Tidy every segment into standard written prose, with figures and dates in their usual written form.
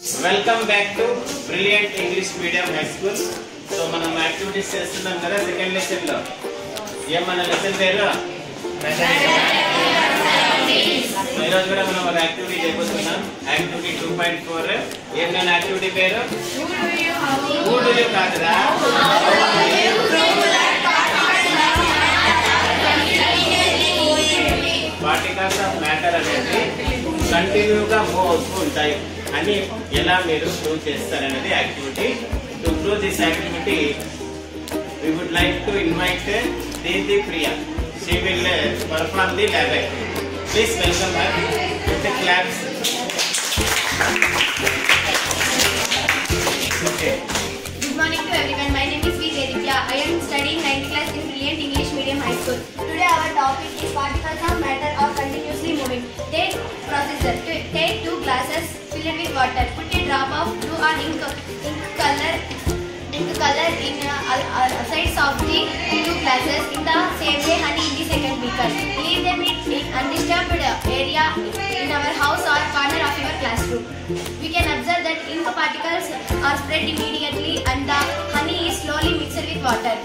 Welcome back to Brilliant English Medium High School. So మనం activities చేస్తున్నాం కదా second lesson లో. ఏం మన లెసన్ పేరు? ఈ రోజు కూడా మనం ఒక యాక్టివిటీ చేయబోతున్నాం. యాక్టివిటీ 2.4. ఏం నా యాక్టివిటీ పేరు? Who do you కాదురా? పార్టికల్స్ ఆఫ్ మ్యాటర్ అనేది కంటిన్యూగా మూవ్ అవుతూ ఉంటాయి అని ఎలా మీరు ప్రూవ్ చేస్తారనేది activity. To prove this activity we would like to invite Deeti Priya. She will perform the lab activity. Please welcome her with the claps. Okay. Good morning to everyone. My name is Deeti Priya. I am studying 9th class in Brilliant English Medium High School. Today our topic is particles of matter are continuously moving. Take procedure. Take 2 glasses filled with water. Put a drop of blue or ink color in sides of the 2 glasses. In the same way, honey in the second beaker. Leave them in undisturbed area in our house or corner of your classroom. We can observe that ink particles are spread immediately and the honey is slowly mixed with water.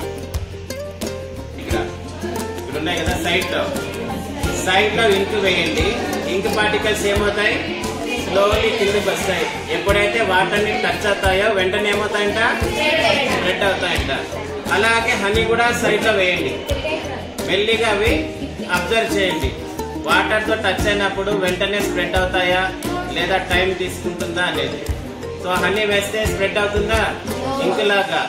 ఇక్కడ ఉన్నాయి కదా side లో ఇంక్ వేయండి. ఇంక్ particles ఏమవుతాయి? Slowly కిందకి వస్తాయి. ఎప్పుడైతే water ని టచ్ అవుతాయో వెంటనే ఏమవుతాయంట? స్ప్రెడ్ అవుతాయంట. అలాగే హనీ కూడా సైడ్ లో వేయండి. మెల్లిగా అవి అబ్జర్వ్ చేయండి. వాటర్ తో టచ్ అయినప్పుడు వెంటనే స్ప్రెడ్ అవుతాయా లేదా టైం తీసుకుంటుందా అనేది. సో హనీ వేస్తే స్ప్రెడ్ అవుతుందా? ఇంక్ లాగా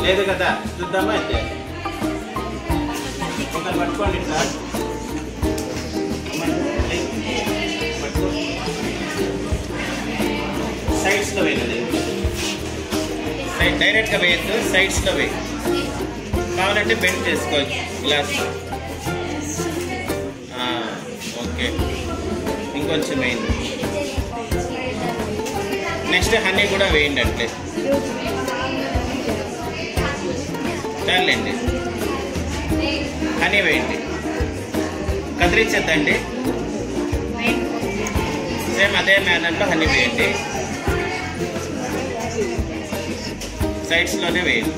లేదు కదా. చూద్దామా అయితే ఒకరు పట్టుకోండి సార్. సైడ్స్ లో వేయండి. డైరెక్ట్ గా వేయద్దు, సైడ్స్ లో వేయి. కావాలంటే బెండ్ చేసుకోవచ్చు గ్లాస్. ఓకే, ఇంకొంచెం వేయండి. నెక్స్ట్ హనీ కూడా వేయండి. అట్లే చాలండి. హనీ వేయండి, కదిలించద్దండి. సేమ్ అదే మేనర్లో హనీ వేయండి. సైడ్స్ లోనే వేయండి.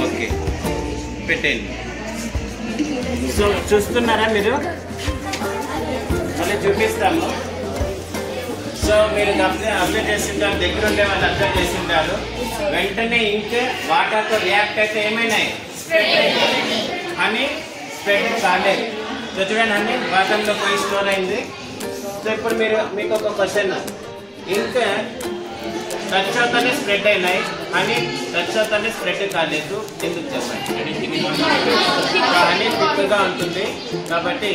ఓకే, పెట్టండి. సో చూస్తున్నారా మీరు? మళ్ళీ చూపిస్తాము. సో మీరు అబ్జర్వ్ చేసింటారు, దగ్గర ఉండే వాళ్ళు అబ్జర్వ్ చేసింటారు. వెంటనే ఇంక్ వాటర్తో రియాక్ట్ అయితే ఏమైనాయి? హనీ స్ప్రెడ్ కాలేదు. సో చూడండి, హనీ వాటర్లో పోయి స్టోర్ అయింది. సో ఇప్పుడు మీకు ఒక క్వశ్చన్. ఇంక్ టచ్ అవుతానే స్ప్రెడ్ అయినాయి, హనీ టచ్ అవుతానే స్ప్రెడ్ కాలేదు. ఎందుకు చెప్పండి? హనీ థిక్గా ఉంటుంది కాబట్టి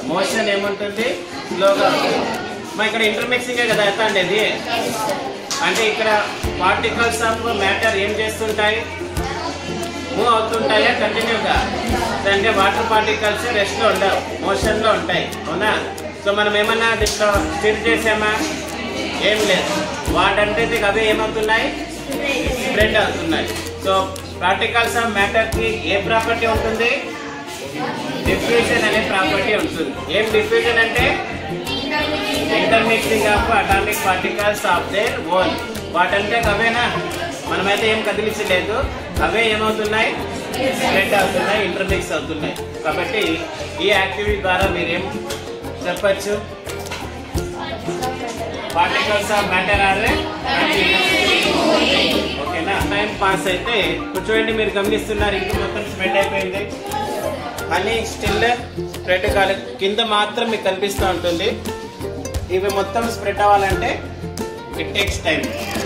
మోషన్ ఏముంటుంది? స్లోగా ఉంటుంది. మరి ఇక్కడ ఇంటర్మిక్సింగే కదా ఎట్లా ఉండేది. అంటే ఇక్కడ పార్టికల్స్ ఆఫ్ మ్యాటర్ ఏం చేస్తుంటాయి? మూవ్ అవుతుంటాయా కంటిన్యూగా? అంటే వాటర్ పార్టికల్స్ రెస్ట్ లో ఉండవు, మోషన్ లో ఉంటాయి. అవునా? సో మనం ఏమన్నా దీంట్లో స్టిర్ చేసామా? ఏం లేదు. వాటంటే అవే ఏమవుతున్నాయి? స్ప్రెడ్ అవుతున్నాయి. సో పార్టికల్స్ ఆఫ్ మ్యాటర్ కి ఏ ప్రాపర్టీ ఉంటుంది? డిఫ్యూజన్ అనే ప్రాపర్టీ ఉంటుంది. ఏం డిఫ్యూజన్ అంటే? Intermixing of atomic particles of their own. వాటంటే అవేనా? మనమైతే ఏం కదిలించలేదు, అవే ఏమవుతున్నాయి? స్ప్రెడ్ అవుతున్నాయి, ఇంటర్మిక్స్ అవుతున్నాయి. కాబట్టి ఈ యాక్టివిటీ ద్వారా మీరేం చెప్పచ్చు? పార్టికల్స్ ఆఫ్ మ్యాటర్ ఆర్ ఓకేనా? టైం పాస్ అయితే కూర్చోండి. మీరు గమనిస్తున్నారు, ఇంక మొత్తం స్ప్రెడ్ అయిపోయింది. హనీ స్టిల్ స్ప్రెడ్ కాలేదు, కింద మాత్రం మీకు కనిపిస్తూ ఉంటుంది. ఇవి మొత్తం స్ప్రెడ్ అవ్వాలంటే ఇట్ టేక్స్ టైం.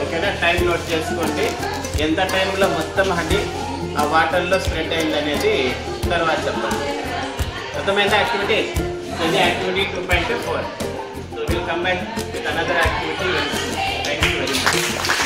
ఓకేనా? టైం నోట్ చేసుకోండి. ఎంత టైంలో మొత్తం హనీ ఆ వాటర్లో స్ప్రెడ్ అయింది అనేది తర్వాత చెప్పండి. అర్థమైందా యాక్టివిటీ? ఇది activity 2.4. So we'll come back with another activity. Thank you very much.